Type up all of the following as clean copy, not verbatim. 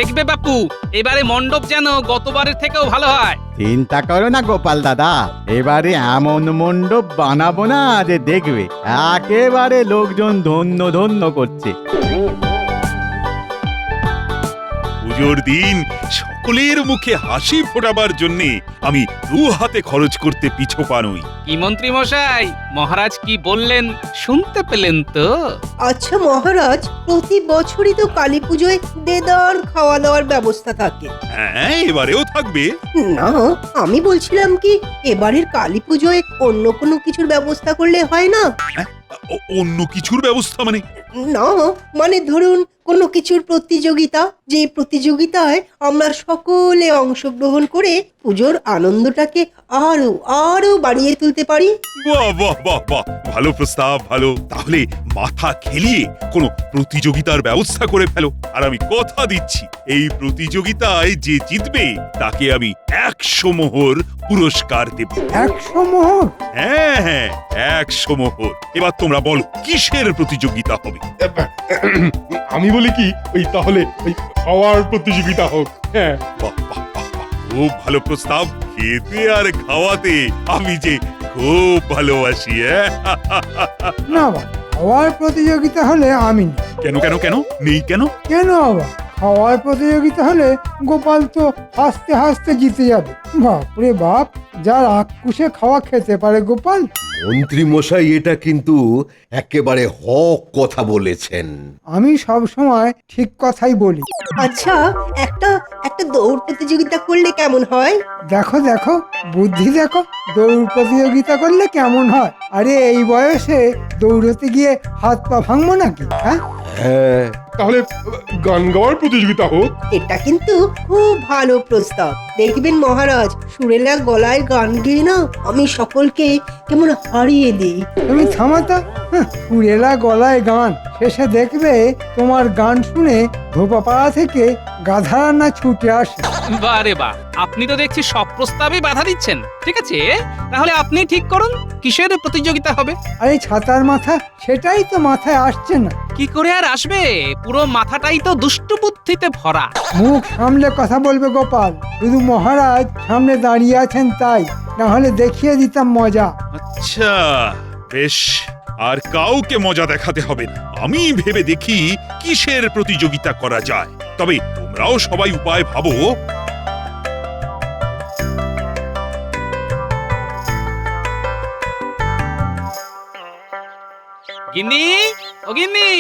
দেখবে বাপু, এবারে মণ্ডপ যেন গতবারের থেকেও ভালো হয়। চিন্তা করো না গোপাল দাদা, এবারে এমন মণ্ডপ বানাবো না যে দেখবে একেবারে লোকজন ধন্য ধন্য করছে। পুজোর দিন সকলের মুখে হাসি ফোটাবার জন্য আমি 2 হাতে খরচ করতে পিছপা নই। কি মন্ত্রী মশাই, মহারাজ কি বললেন শুনতে পেলেন তো? আচ্ছা মহারাজ, প্রতি বছরই তো কালী পুজোয় দেদার খাওয়া দাওয়ার ব্যবস্থা থাকে। হ্যাঁ, এবারেও থাকবে। না, আমি বলছিলাম কি এবারের কালী পুজোয় অন্য কোনো কিছুর ব্যবস্থা করলে হয় না? অন্য কিছুর ব্যবস্থা মানে? না, মানে ধরুন কোনো কিছুর প্রতিযোগিতা, যে প্রতিযোগিতায় আমরা সকলে অংশগ্রহণ করে পুজোর আনন্দটাকে আরো আরো বাড়িয়ে তুলতে পারি। বাহ বাহ বাহ বাহ, ভালো প্রস্তাব, ভালো। তাহলে মাথা খেলিয়ে কোনো প্রতিযোগিতার ব্যবস্থা করে ফেলো। আর আমি কথা দিচ্ছি, এই প্রতিযোগিতায় যে জিতবে তাকে আমি 100 মোহর পুরস্কার দেব। 100 মোহর? হ্যাঁ হ্যাঁ, 100 মোহর। এবার তোমরা বলো কিসের প্রতিযোগিতা হবে? আমি বলি কি, ওই তাহলে ওই খাওয়ার প্রতিযোগিতা হোক। হ্যাঁ, বাহ বাহ বাহ বাহ, খুব ভালো প্রস্তাব। খেতে আর খাওয়াতে আমি যে খুব ভালোবাসি। না বাবা, খাওয়ার প্রতিযোগিতা হলে আমি নেই। কেন কেন কেন নেই কেন? কেন বাবা, খাওয়ার প্রতিযোগিতা হলে গোপাল তো হাসতে হাসতে জিতে যাবে। বাপরে বাপ, যার আক্কুশে খাওয়া খেতে পারে গোপাল। মন্ত্রী মশাই এটা কিন্তু একেবারে হক কথা বলেছেন। আমি সব সময় ঠিক কথাই বলি। আচ্ছা, একটা একটা দৌড় প্রতিযোগিতা করলে কেমন হয়? দেখো দেখো, বুদ্ধি দেখো, দৌড় প্রতিযোগিতা করলে কেমন হয়? আরে এই বয়সে দৌড়তে গিয়ে হাত পা ভাঙবো নাকি? হ্যাঁ, হ্যাঁ, তাহলে গান গাওয়ার প্রতিযোগিতা হোক। এটা কিন্তু খুব ভালো প্রস্তাব। দেখবেন মহারাজ, সুরেলা গলায় গান গেয়ে না আমি সকলকে কেমন হারিয়ে দিই। তুমি থামাতা। পুরেলা গলায় গান, শেষে দেখবে তোমার গান শুনে ধোপাপাড়া থেকে গাধারান্না ছুটে আসে। বারে বাহ, আপনি তো দেখছি সব প্রস্তাবেই বাধা দিচ্ছেন। ঠিক আছে, তাহলে আপনি ঠিক করুন কিসের প্রতিযোগিতা হবে। আরে ছাতার মাথা, সেটাই তো মাথায় আসছে না। কি করে আর আসবে, পুরো মাথাটাই তো দুষ্টু বুদ্ধিতে ভরা। মুখ সামলে কথা বলবে গোপাল, শুধু মহারাজ সামনে দাঁড়িয়ে আছেন তাই, না হলে দেখিয়ে দিতাম মজা। আচ্ছা বেশ, আর কাউকে মজা দেখাতে হবে না। আমি ভেবে দেখি কিসের প্রতিযোগিতা করা যায়। তবে তোমরাও সবাই উপায় ভাবো। গিন্নি, ও গিন্নি,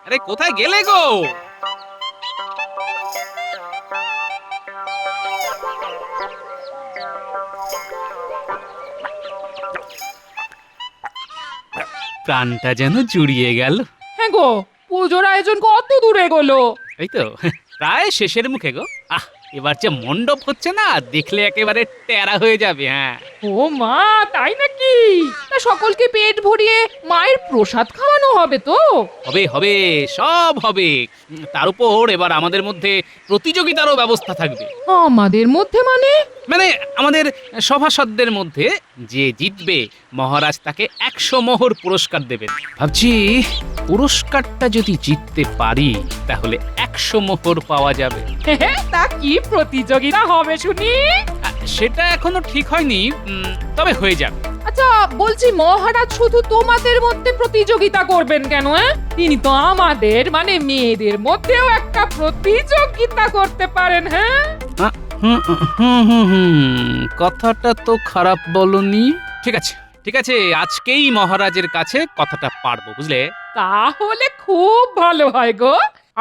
আরে কোথায় গেলে গো? প্রাণটা যেন জুড়িয়ে গেল। হ্যাঁ গো, পুজোর আয়োজন কত দূরে গেলো? এই তো প্রায় শেষের মুখে গো। এবার যে মণ্ডপ হচ্ছে না, দেখলে একেবারে টেরা হয়ে যাবে। হ্যাঁ, ও মা, তাই নাকি? তা সকলকে পেট ভরিয়ে মায়ের প্রসাদ খাওয়ানো হবে তো? হবে হবে, সব হবে। তার উপর এবার আমাদের মধ্যে প্রতিযোগিতারও ব্যবস্থা থাকবে। আমাদের মধ্যে মানে? মানে আমাদের সভাসদদের মধ্যে যে জিতবে মহারাজ তাকে 100 মোহর পুরস্কার দেবেন। ভাবছি পুরস্কারটা যদি জিততে পারি তাহলে 100 মোহর পাওয়া যাবে। তা কি প্রতিযোগিতা হবে শুনি? সেটা এখনো ঠিক হয়নি, তবে হয়ে যাবে। আচ্ছা বলছি, মহারাজ শুধু তোমাদের মধ্যে প্রতিযোগিতা করবেন কেন? তিনি তো আমাদের মানে মেয়েদের মধ্যেও একটা প্রতিযোগিতা করতে পারেন। হ্যাঁ, কথাটা তো খারাপ বলনি। ঠিক আছে ঠিক আছে, আজকেই মহারাজের কাছে কথাটা পারবো, বুঝলে? তাহলে খুব ভালো হয় গো।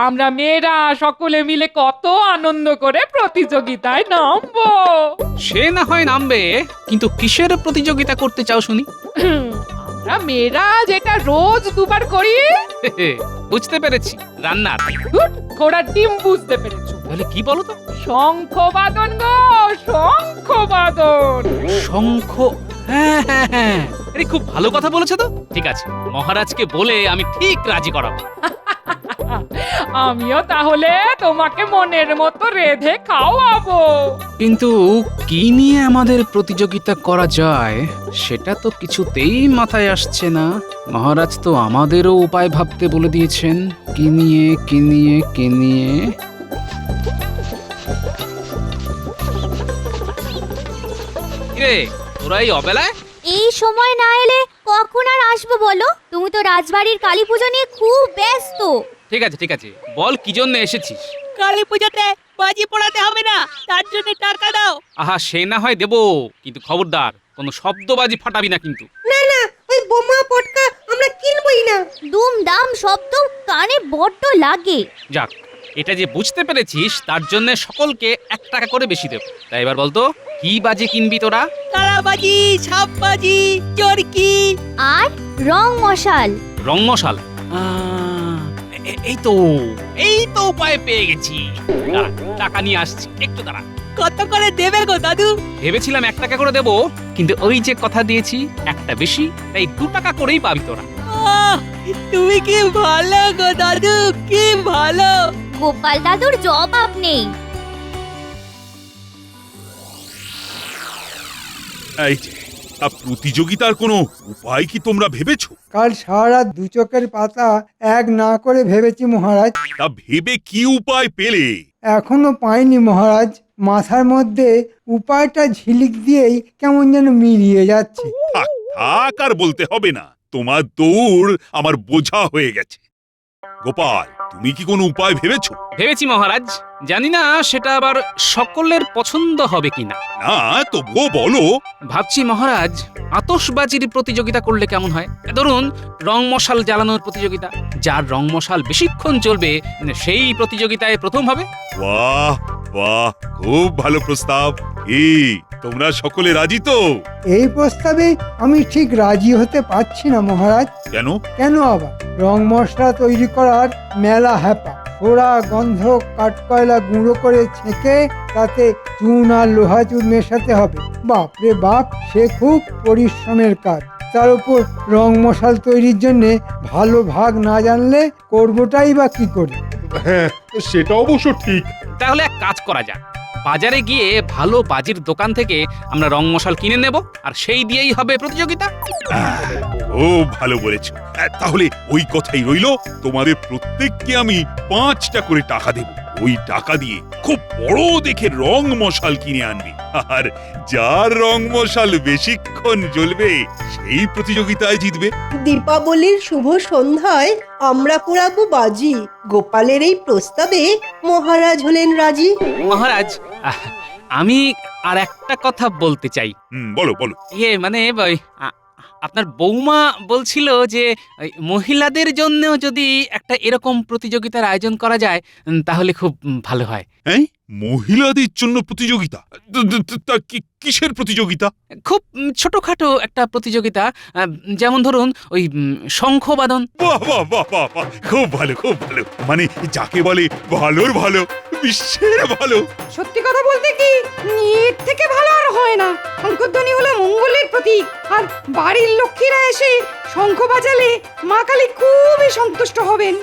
আমরা মেয়েরা সকলে মিলে কত আনন্দ করে প্রতিযোগিতায় নামবো। সে না হয় নামবে, কিন্তু কিসের প্রতিযোগিতা করতে চাও শুনি? আমরা মেয়েরা যেটা রোজ দুবার করি। বুঝতে পেরেছি, রান্নার। ঘোড়ার ডিম বুঝতে পেরেছো? তাহলে কি বলো তো? শঙ্খবাদন গো, শঙ্খবাদন। শঙ্খ, হ্যাঁ হ্যাঁ হ্যাঁ, আরে খুব ভালো কথা বলেছো তো। ঠিক আছে, মহারাজকে বলে আমি ঠিক রাজি করাবো। আমিও তাহলে তোমাকে মনের মতো রেঁধে খাওয়াবো। কিন্তু কি নিয়ে আমাদের প্রতিযোগিতা করা যায় সেটা তো কিছুতেই মাথায় আসছে না। মহারাজ তো আমাদেরও উপায় ভাবতে বলে দিয়েছেন। কি নিয়ে কি নিয়ে কি নিয়ে তোরা এই অবেলায়? এই সময় না এলে কখন আর আসবো বলো? তুমি তো রাজবাড়ির কালী পুজো নিয়ে খুব ব্যস্ত। ঠিক আছে ঠিক আছে, বল কি জন্য এসেছিস? কালী পুজোতে বাজি পোড়াতে হবে না, তার জন্য টাকা দাও। আহা, সে না হয় দেবো, কিন্তু খবরদার কোনো শব্দবাজি ফাটাবি না কিন্তু। না না, ওই বোমা পটকা আমরা কিনবই না। দুম দাম শব্দ কানে বড্ড লাগে। যাক, এটা যে বুঝতে পেরেছিস তার জন্য সকলকে 1 টাকা করে বেশি দেব। তাই এবার বলতো, কি বাজি কিনবি তোরা? কালাবাজি, ছাপ বাজি, চরকি আর রং মশাল। রং মশাল? এই তো উপায় পেয়ে গেছি। দাঁড়া, টাকা নিয়ে আসছি, একটু দাঁড়া। কত করে দেবে গো দাদু? ভেবেছিলাম 1 টাকা করে দেবো, কিন্তু ওই যে কথা দিয়েছি একটা বেশি, তাই 2 টাকা করেই পাবি তোরা। আহ, তুমি কি ভালো গো দাদু, কি ভালো। গোপাল দাদুর জবাব নেই। এই যে, তা প্রতিযোগিতার কোনো উপায় কি তোমরা ভেবেছো? কাল সারা রাত 2 চোখের পাতা এক না করে ভেবেছি মহারাজ। তা ভেবে কি উপায় পেলে? এখনো পাইনি মহারাজ। মাথার মধ্যে উপায়টা ঝিলিক দিয়েই কেমন যেন মিলিয়ে যাচ্ছে। থাক থাক, আর বলতে হবে না, তোমার দৌড় আমার বোঝা হয়ে গেছে। গোপাল, তুমি কি কোনো উপায় ভেবেছো? ভেবেছি মহারাজ, জানি না সেটা আবার সকলের পছন্দ হবে কিনা। না, তবুও বলো। ভাবছি মহারাজ, আতশবাজির প্রতিযোগিতা করলে কেমন হয়? ধরুন, রং মশাল জ্বালানোর প্রতিযোগিতা। যার রং মশাল বেশিক্ষণ জ্বলবে সেই প্রতিযোগিতায় প্রথম হবে। বাহ বাহ, খুব ভালো প্রস্তাব। এই, তোমরা সকলে রাজি তো? এই প্রস্তাবে আমি ঠিক রাজি হতে পারছি না মহারাজ। কেন? কেন আবার? রং মশলা তৈরি করার মেলা হ্যাপা। পোড়া গন্ধ কাঠকয়লা গুঁড়ো করে ছেঁকে তাতে চুন আর লোহা চুন মেশাতে হবে। বাপ রে বাপ, সে খুব পরিশ্রমের কাজ। তার উপর রং মশাল তৈরির জন্য ভালো ভাগ না জানলে করবোটাই বা কি করে? হ্যাঁ, সেটা অবশ্য ঠিক। তাহলে এক কাজ করা যাক, বাজারে গিয়ে ভালো বাজির দোকান থেকে আমরা রং মশাল কিনে নেব, আর সেই দিয়েই হবে প্রতিযোগিতা। খুব ভালো বলেছো। তাহলে ওই কথাই রইলো, তোমাদের প্রত্যেককে আমি 5টা করে টাকা দেব। ওই টাকা দিয়ে খুব বড় দেখে রং মশাল কিনে আনবে, আর যার রং মশাল বেশিক্ষণ জ্বলবে সেই প্রতিযোগিতায় জিতবে। দীপাবলির শুভ সন্ধ্যায় আমরা পোড়াবো বাজি। গোপালের এই প্রস্তাবে মহারাজ হলেন রাজি। মহারাজ, আমি আর একটা কথা বলতে চাই। বলো বলো। মানে আপনার বৌমা বলছিল যে মহিলাদের জন্যও যদি একটা এরকম প্রতিযোগিতার আয়োজন করা যায় তাহলে খুব ভালো হয়। হ্যাঁ, মহিলাদের জন্য প্রতিযোগিতা? তা কিসের প্রতিযোগিতা? খুব ছোটখাটো একটা প্রতিযোগিতা, যেমন ধরুন ওই শঙ্খবাদন। বাহ বাহ বাহ বাহ বাহ, খুব ভালো খুব ভালো। মানে যাকে বলে ভালোর ভালো, বিশ্বের ভালো। সত্যি কথা বলতে কি, এর থেকে ভালো আর হয় না। শঙ্খধ্বনি হলো মঙ্গলের প্রতীক, আর বাড়ির লক্ষ্মীরা এসে শঙ্খ বাজালে মা কালী খুবই সন্তুষ্ট হবেন।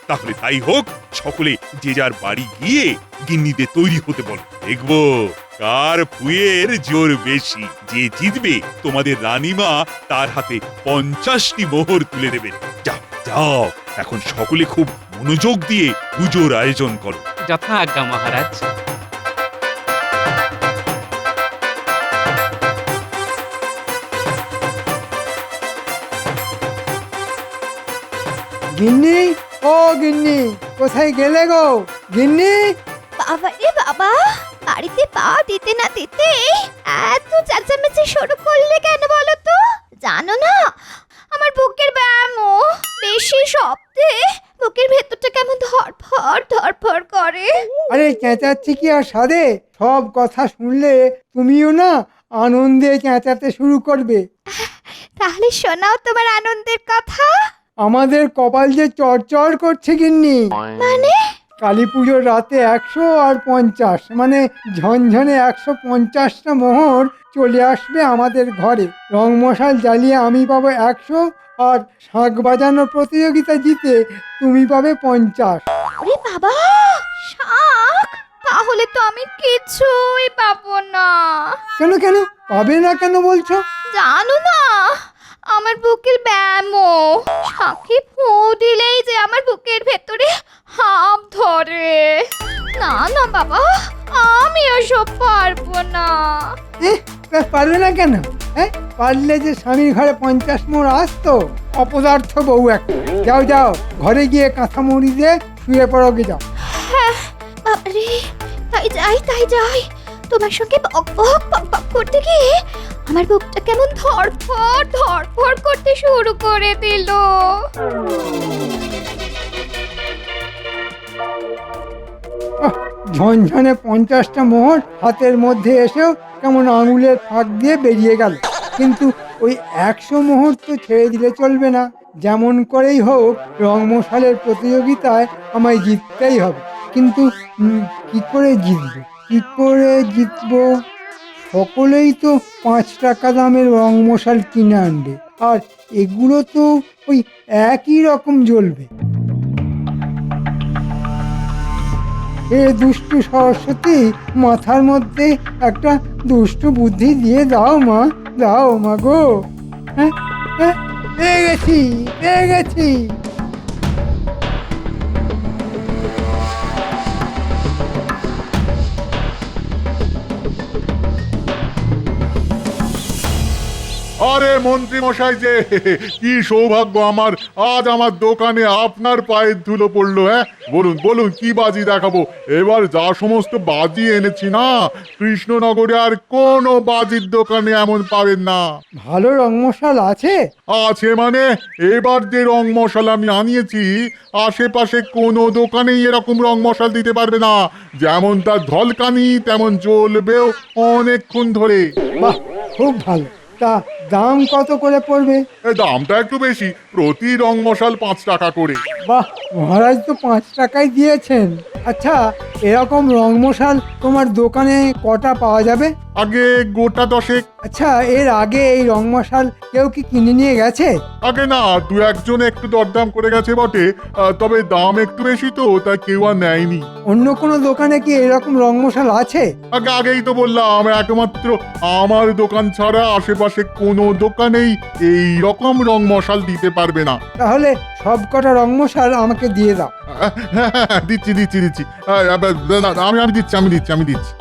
তাহলে তাই হোক, সকলে যে যার বাড়ি গিয়ে গিন্নিদের তৈরি হতে বলো। দেখবো কার ফুয়ের জোর বেশি। যে জিতবে তোমাদের রানীমা তার হাতে 50টি মোহর তুলে দেবেন। যাও যাও, এখন সকলে খুব মনোযোগ দিয়ে পুজোর আয়োজন করো। যথা আজ্ঞা মহারাজ। গিন্নি, ও গিন্নি, কোথায় গেলে গো গিন্নি? বাবা রে বাবা, বাড়িতে পা দিতে না দিতে এত চেঁচামেচি শুরু করলে কেন বলো তো? জানো না, আমার বুকের ব্যায়াম বেশি শব্দে বুকের ভেতরটা কেমন ধরফর করে। আরে চেঁচাচ্ছি কি আর সাধে? সব কথা শুনলে তুমিও না আনন্দে চেঁচাতে শুরু করবে। তাহলে শোনাও তোমার আনন্দের কথা। আমাদের কপাল যে চড়চড় করছে গিন্নি। মানে? কালী পুজোর রাতে 100 আর 50, মানে ঝনঝনে 150টা মোহর চলে আসবে আমাদের ঘরে। রং মশাল জ্বালিয়ে আমি পাবো 100, আর শাঁখ বাজানোর প্রতিযোগিতা জিতে তুমি পাবে 50। ওরে বাবা, শাঁখ! তাহলে তো আমি কিছুই পাবো না। কেন কেন পাবে না কেন বলছো? জানো না, আমার বুকের ব্যায়াম, শাঁখে ফুঁ দিলেই যে আমার বুকের ভেতরে হাঁপ ধরে। না না বাবা, আমি ওসব পারবো না। পারবে না কেন? হ্যাঁ, পারলে যে স্বামীর ঘরে 50 মোড় আসতো। অপদার্থ বউ একটা। যাও যাও, ঘরে গিয়ে কাঁথা মুড়ি দিয়ে শুয়ে পড়ো গে, যাও। হ্যাঁ বাবারে, তাই যাই। তোমার সঙ্গে বক বক বক বক করতে গিয়ে আমার বুকটা কেমন ধড়ফড় করতে শুরু করে দিল। ঝনঝনে 50টা মোহর হাতের মধ্যে এসেও কেমন আঙুলের ফাঁক দিয়ে বেরিয়ে গেল। কিন্তু ওই 100 মোহর তো ছেড়ে দিলে চলবে না। যেমন করেই হোক রংমশালের প্রতিযোগিতায় আমায় জিততেই হবে। কিন্তু কি করে জিতবো? সকলেই তো 5 টাকা দামের রংমশাল কিনে আনবে, আর এগুলো তো ওই একই রকম জ্বলবে। এ দুষ্টু সরস্বতী, মাথার মধ্যে একটা দুষ্টু বুদ্ধি দিয়ে দাও মা গো। হ্যাঁ, পেয়ে গেছি। আরে মন্ত্রী মশাই যে, কি সৌভাগ্য আমার, আজ আমার দোকানে আপনার পায়ের ধুলো পড়লো। হ্যাঁ, বলুন কি বাজি দেখাবো? এবার যা সমস্ত বাজি এনেছি না, কৃষ্ণনগরে আর কোনো বাজির দোকানে এমন পাবেন না। ভালো রংমশাল আছে? আছে মানে, এবার যে রং মশাল আমি আনিয়েছি, আশেপাশে কোনো দোকানেই এরকম রং মশাল দিতে পারবে না। যেমন তার ঝলকানি, তেমন জ্বলবেও অনেকক্ষণ ধরে। বাহ, খুব ভালো। তা দাম কত করে পড়বে? দামটা একটু বেশি, প্রতি রং মশাল 5 টাকা করে। বাহ, মহারাজ তো 5 টাকাই দিয়েছেন। আচ্ছা, এরকম রংমশাল তোমার দোকানে কটা পাওয়া যাবে? আগে গোটা 10। আচ্ছা, এর আগে এই রংমশাল কেউ কি কিনে নিয়ে গেছে? আগে না, 2-1 জন একটু দরদাম করে গেছে বটে, তবে দাম একটু বেশি তো, তাই কেউ আর নেয়নি। অন্য কোনো দোকানে কি এরকম রংমশাল আছে? আগেই তো বললাম, একমাত্র আমার দোকান ছাড়া আশেপাশে কোনো দোকানেই এই রকম রং মশাল দিতে পারবে না। তাহলে সব কটা রংমশাল আমাকে দিয়ে দাও। দিচ্ছি। আমি দিচ্ছি।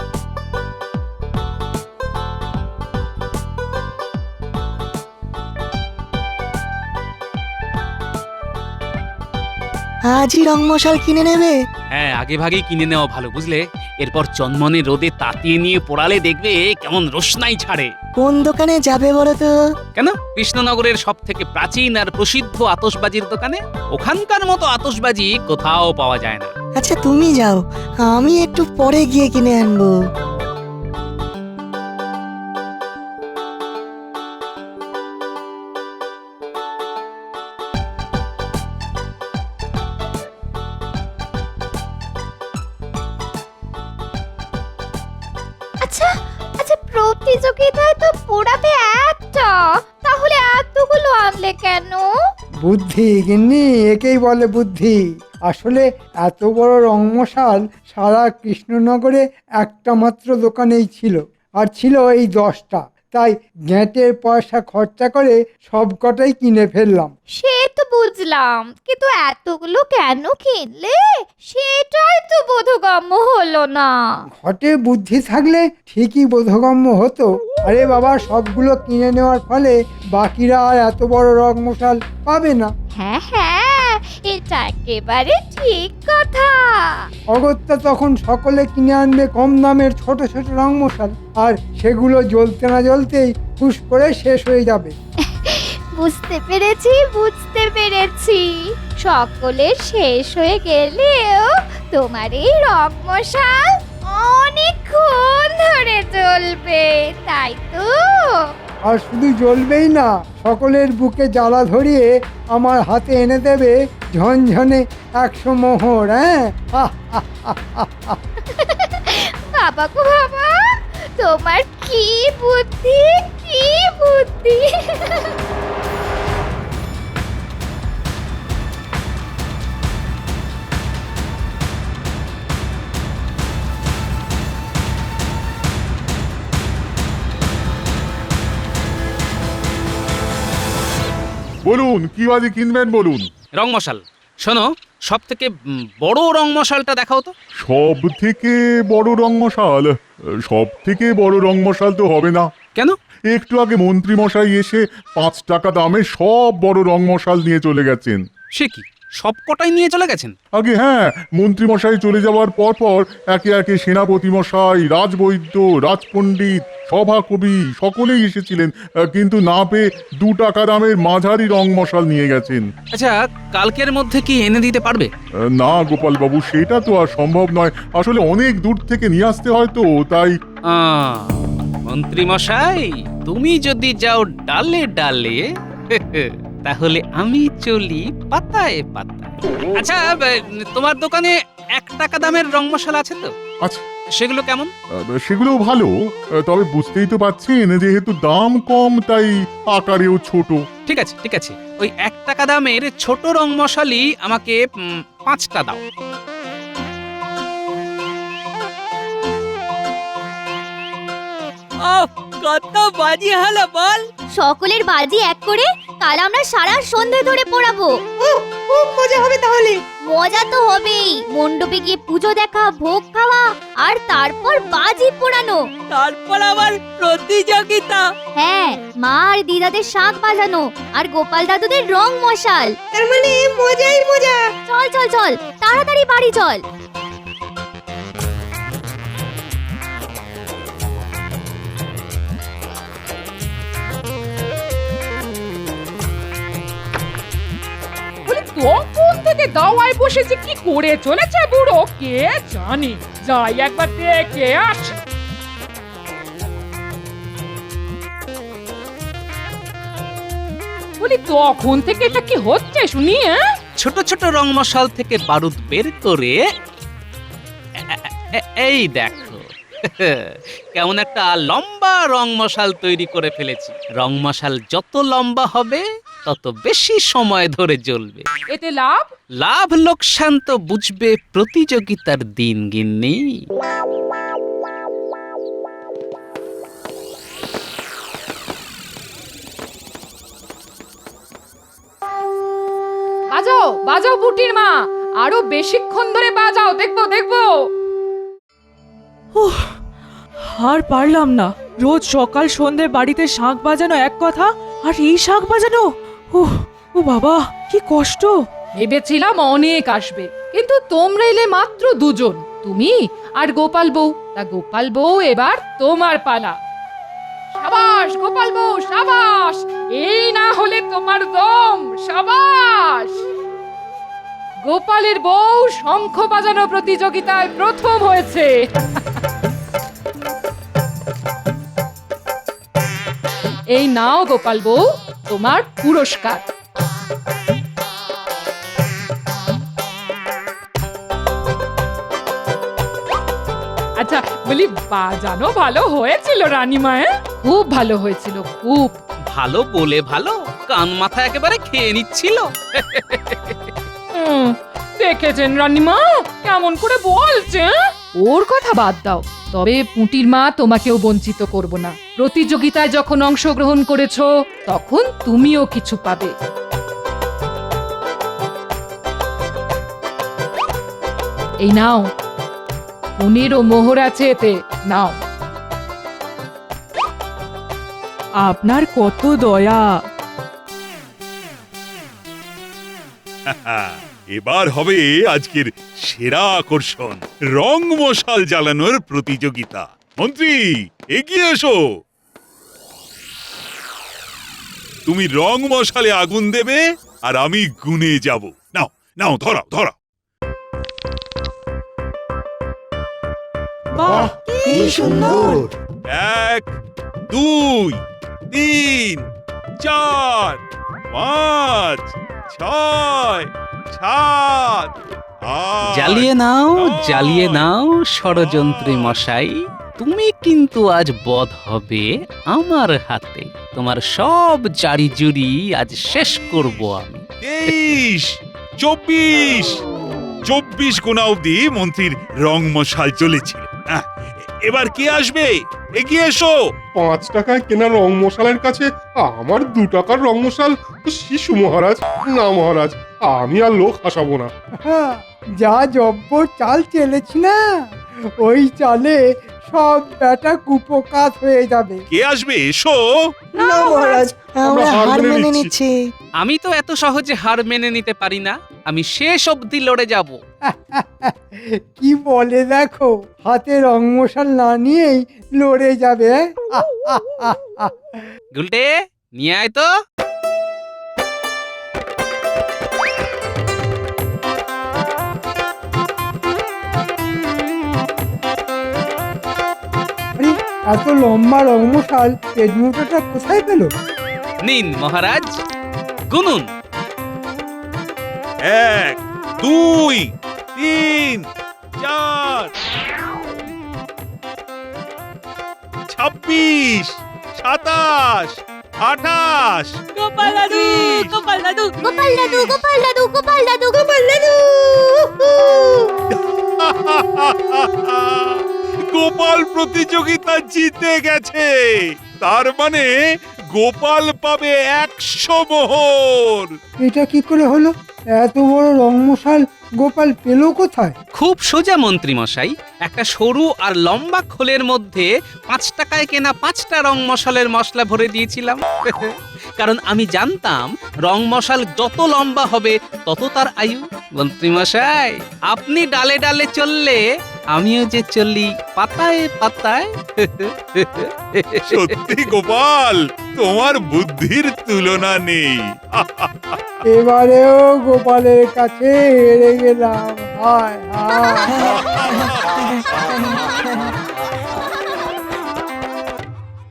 আজই রংমশাল কিনে নেবে? হ্যাঁ, আগে ভাগেই কিনে নেওয়া ভালো, বুঝলে? এরপর চন্দনে রোদে তাতিয়ে নিয়ে পোড়ালে দেখবে কেমন রোশনাই ছাড়ে। কোন দোকানে যাবে বলো তো? কেন, কৃষ্ণনগরের সব থেকে প্রাচীন আর প্রসিদ্ধ আতশবাজির দোকানে। ওখানকার মতো আতশবাজি কোথাও পাওয়া যায় না। আচ্ছা তুমি যাও, আমি একটু পরে গিয়ে কিনে আনবো। আচ্ছা, প্রতিযোগিতায় তো পোড়াবে একটা, তাহলে এতগুলো আনলে কেন? বুদ্ধি গিন্নি, একেই বলে বুদ্ধি। আসলে এত বড় রংমশাল সারা কৃষ্ণনগরে একটা মাত্র দোকানেই ছিল, আর ছিল এই 10টা। তাই গ্যাঁটের পয়সা খরচা করে সব কটাই কিনে ফেললাম। সে তো বুঝলাম, কিন্তু এতগুলো কেন কিনলে সেটাই তো বোধগম্য হলো না। ঘটে বুদ্ধি থাকলে ঠিকই বোধগম্য হতো। আরে বাবা, সবগুলো কিনে নেওয়ার ফলে বাকিরা আর এত বড় রংমশাল পাবে না। হ্যাঁ, এটা একেবারে ঠিক কথা। অগত্যা তখন সকলে কিনে আনবে কম দামের ছোট ছোট রংমশাল, আর সেগুলো জ্বলতে না জ্বলতেই হুশ করে শেষ হয়ে যাবে। বুঝতে পেরেছি। সকলের শেষ হয়ে গেলেও তোমার এই রংমশাল অনেকক্ষণ ধরে জ্বলবে, তাই তো? আর শুধু জ্বলবেই না, সকলের বুকে জ্বালা ধরিয়ে আমার হাতে এনে দেবে ঝনঝনে 100 মোহর। হ্যাঁ, বাবা গো বাবা, তোমার কি বুদ্ধি! বলুন কি বাজি কিনবেন বলুন। রংমশাল শোনো, সব থেকে বড় রং মশালটা দেখাও তো। সব থেকে বড় রং মশাল? সব থেকে বড় রং মশাল তো হবে না। কেন? একটু আগে মন্ত্রী মশাই এসে 5 টাকা দামে সব বড় রং মশাল নিয়ে চলে গেছেন। সে কি, সব কটাই নিয়ে চলে গেছেন? আগে হ্যাঁ, মন্ত্রী মশাই চলে যাওয়ার পর পর একে একে সেনাপতি মশাই, রাজবৈদ্য, রাজপণ্ডিত, সভাকবি সকলেই এসেছিলেন, কিন্তু না পেয়ে 2 টাকা দামের মাঝারি রং মশাল নিয়ে গেছেন। আচ্ছা, কালকের মধ্যে কি এনে দিতে পারবে? না গোপাল বাবু, সেটা তো আর সম্ভব নয়। আসলে অনেক দূর থেকে নিয়ে আসতে হয় তো, তাই। মন্ত্রী মশাই, তুমি যদি যাও ডালে ডালে তাহলে আমি চলি পাতায় পাতায়। আচ্ছা, তোমার দোকানে 1 টাকা দামের রং মশলা আছে তো? আচ্ছা, সেগুলো কেমন? সেগুলো ভালো, তবে বুঝতেই তো পাচ্ছেন যেহেতু দাম কম তাই আকারেও ছোট। ঠিক আছে ঠিক আছে, ওই 1 টাকা দামের ছোট রং মশালি আমাকে 5টা দাও। কত বাজি হলো বল? সকলের বাজি এক করে কাল আমরা সারা সন্ধে ধরে পোড়াবো। খুব মজা হবে তাহলে। মজা তো হবেই, মণ্ডপে গিয়ে পুজো দেখা, ভোগ খাওয়া, আর তারপর বাজি পোড়ানো। তারপর আবার প্রতিযোগিতা। হ্যাঁ, মা আর দিদাদের শাঁখ বাজানো, আর গোপাল দাদুদের রং মশাল। তার মানে মজাই মজা। চল চল চল, তাড়াতাড়ি বাড়ি চল। তখন থেকে দাওয়ায় বসেছে, কি করে চলেছে বুড়ো কে জানে। যাই একবার দেখে আস। বলি তখন থেকে এটা কি হচ্ছে শুনি? ছোট ছোট রং মশাল থেকে বারুদ বের করে এই দেখো কেমন একটা লম্বা রং মশাল তৈরি করে ফেলেছি। রং মশাল যত লম্বা হবে তত বেশি সময় ধরে জ্বলবে। এতে লাভ? লাভ লোকসান তো বুঝবে প্রতিযোগিতার দিন গিন্নি। বাজাও বাজাও বুটির মা, আরো বেশিক্ষণ ধরে বাজাও, দেখবো দেখবো। আর পারলাম না, রোজ সকাল সন্ধে বাড়িতে শাঁখ বাজানো এক কথা, আর এই শাঁখ বাজানো, ও বাবা কি কষ্ট। ভেবেছিলাম অনেক আসবে, কিন্তু তোমরা এলে মাত্র 2 জন, তুমি আর গোপাল বউ। তা গোপাল বউ, এবার তোমার পালা। সাবাস গোপাল বউ, সাবাস। এই না হলে তোমার দম। সাবাস। গোপালের বউ শঙ্খ বাজানো প্রতিযোগিতায় প্রথম হয়েছে। এই নাও গোপাল বউ, তোমার পুরস্কার। আচ্ছা বলি, বাজানো ভালো হয়েছিল রানীমা? খুব ভালো হয়েছিল, খুব ভালো বলে ভালো, কান মাথা একেবারে খেয়ে নিচ্ছিল। দেখেছেন রানীমা কেমন করে বলছে? ওর কথা বাদ দাও, তবে পুঁটির মা তোমাকেও বঞ্চিত করব না। প্রতিযোগিতায় যখন অংশগ্রহণ করেছো তখন তুমিও কিছু পাবে। এই নাও, 15 মোহর আছে এতে, নাও। আপনার কত দয়া। এবার হবে আজকের সেরা আকর্ষণ, রং মশাল জ্বালানোর প্রতিযোগিতা। মন্ত্রী এগিয়ে এসো। তুমি রং মশালে আগুন দেবে আর আমি গুনে যাব। নাও নাও, ধরাও ধরাও। বাহ, কি সুন্দর। 1 2 3 4 5 6 7 8 জ্বালিয়ে নাও জ্বালিয়ে নাও ষড়যন্ত্রী মশাই, তুমি কিন্তু আজ বধ হবে আমার হাতে। তোমার সব জারি জুরি আজ শেষ করব আমি। 23 24 গোনা অবধি মন্ত্রীর রং মশাল জ্বলেছিল। এবার কে আসবে? এগিয়ে এসো। 5 টাকায় কেনা রং মশালের কাছে আমার 2 টাকার রং মশাল শিশু মহারাজ। না মহারাজ, আমি আর লোক হাসাবো না। হ্যাঁ, যা জব্বর চাল চেলেছি না, ওই চালে সব ব্যাটা কুপোকাত হয়ে যাবে। কে আসবে? এসো। না মহারাজ, আমরা হার মেনে নিচ্ছি। আমি তো এত সহজে হার মেনে নিতে পারি না, আমি শেষ অবধি লড়ে যাব। কি বলে দেখো, হাতে রং মশাল না নিয়েই লড়ে যাবে। গুলটে নিয়ে আয় তো। আরে, এত লম্বা রং মশাল তেজমুটাটা কোথায় পেল? নিন মহারাজ, গুনুন। 1 2 3 4 26 27 28 গোপাল দাদু, গোপাল দাদু, গোপাল দাদু, গোপাল দাদু, গোপাল দাদু, গোপাল দাদু! গোপাল প্রতিযোগিতা জিতে গেছে। তার মানে গোপাল পাবে 100 মোহর। এটা কি করে হলো? এত বড় রং মশাল গোপাল পেল কোথায়? খুব সোজা মন্ত্রী মশাই, একটা সরু আর লম্বা খোলের মধ্যে 5 টাকায় কেনা 5টা রং মশালের মশলা ভরে দিয়েছিলাম। কারণ আমি জানতাম রং মশাল যত লম্বা হবে তত তার আয়ু। মন্ত্রী মশাই, আপনি ডালে ডালে চললে আমিও যে চলি পাতায় পাতায়। সত্যি গোপাল, তোমার বুদ্ধির তুলনা নেই। এবারেও গোপালের কাছে হেরে গেলাম। হায় হায়।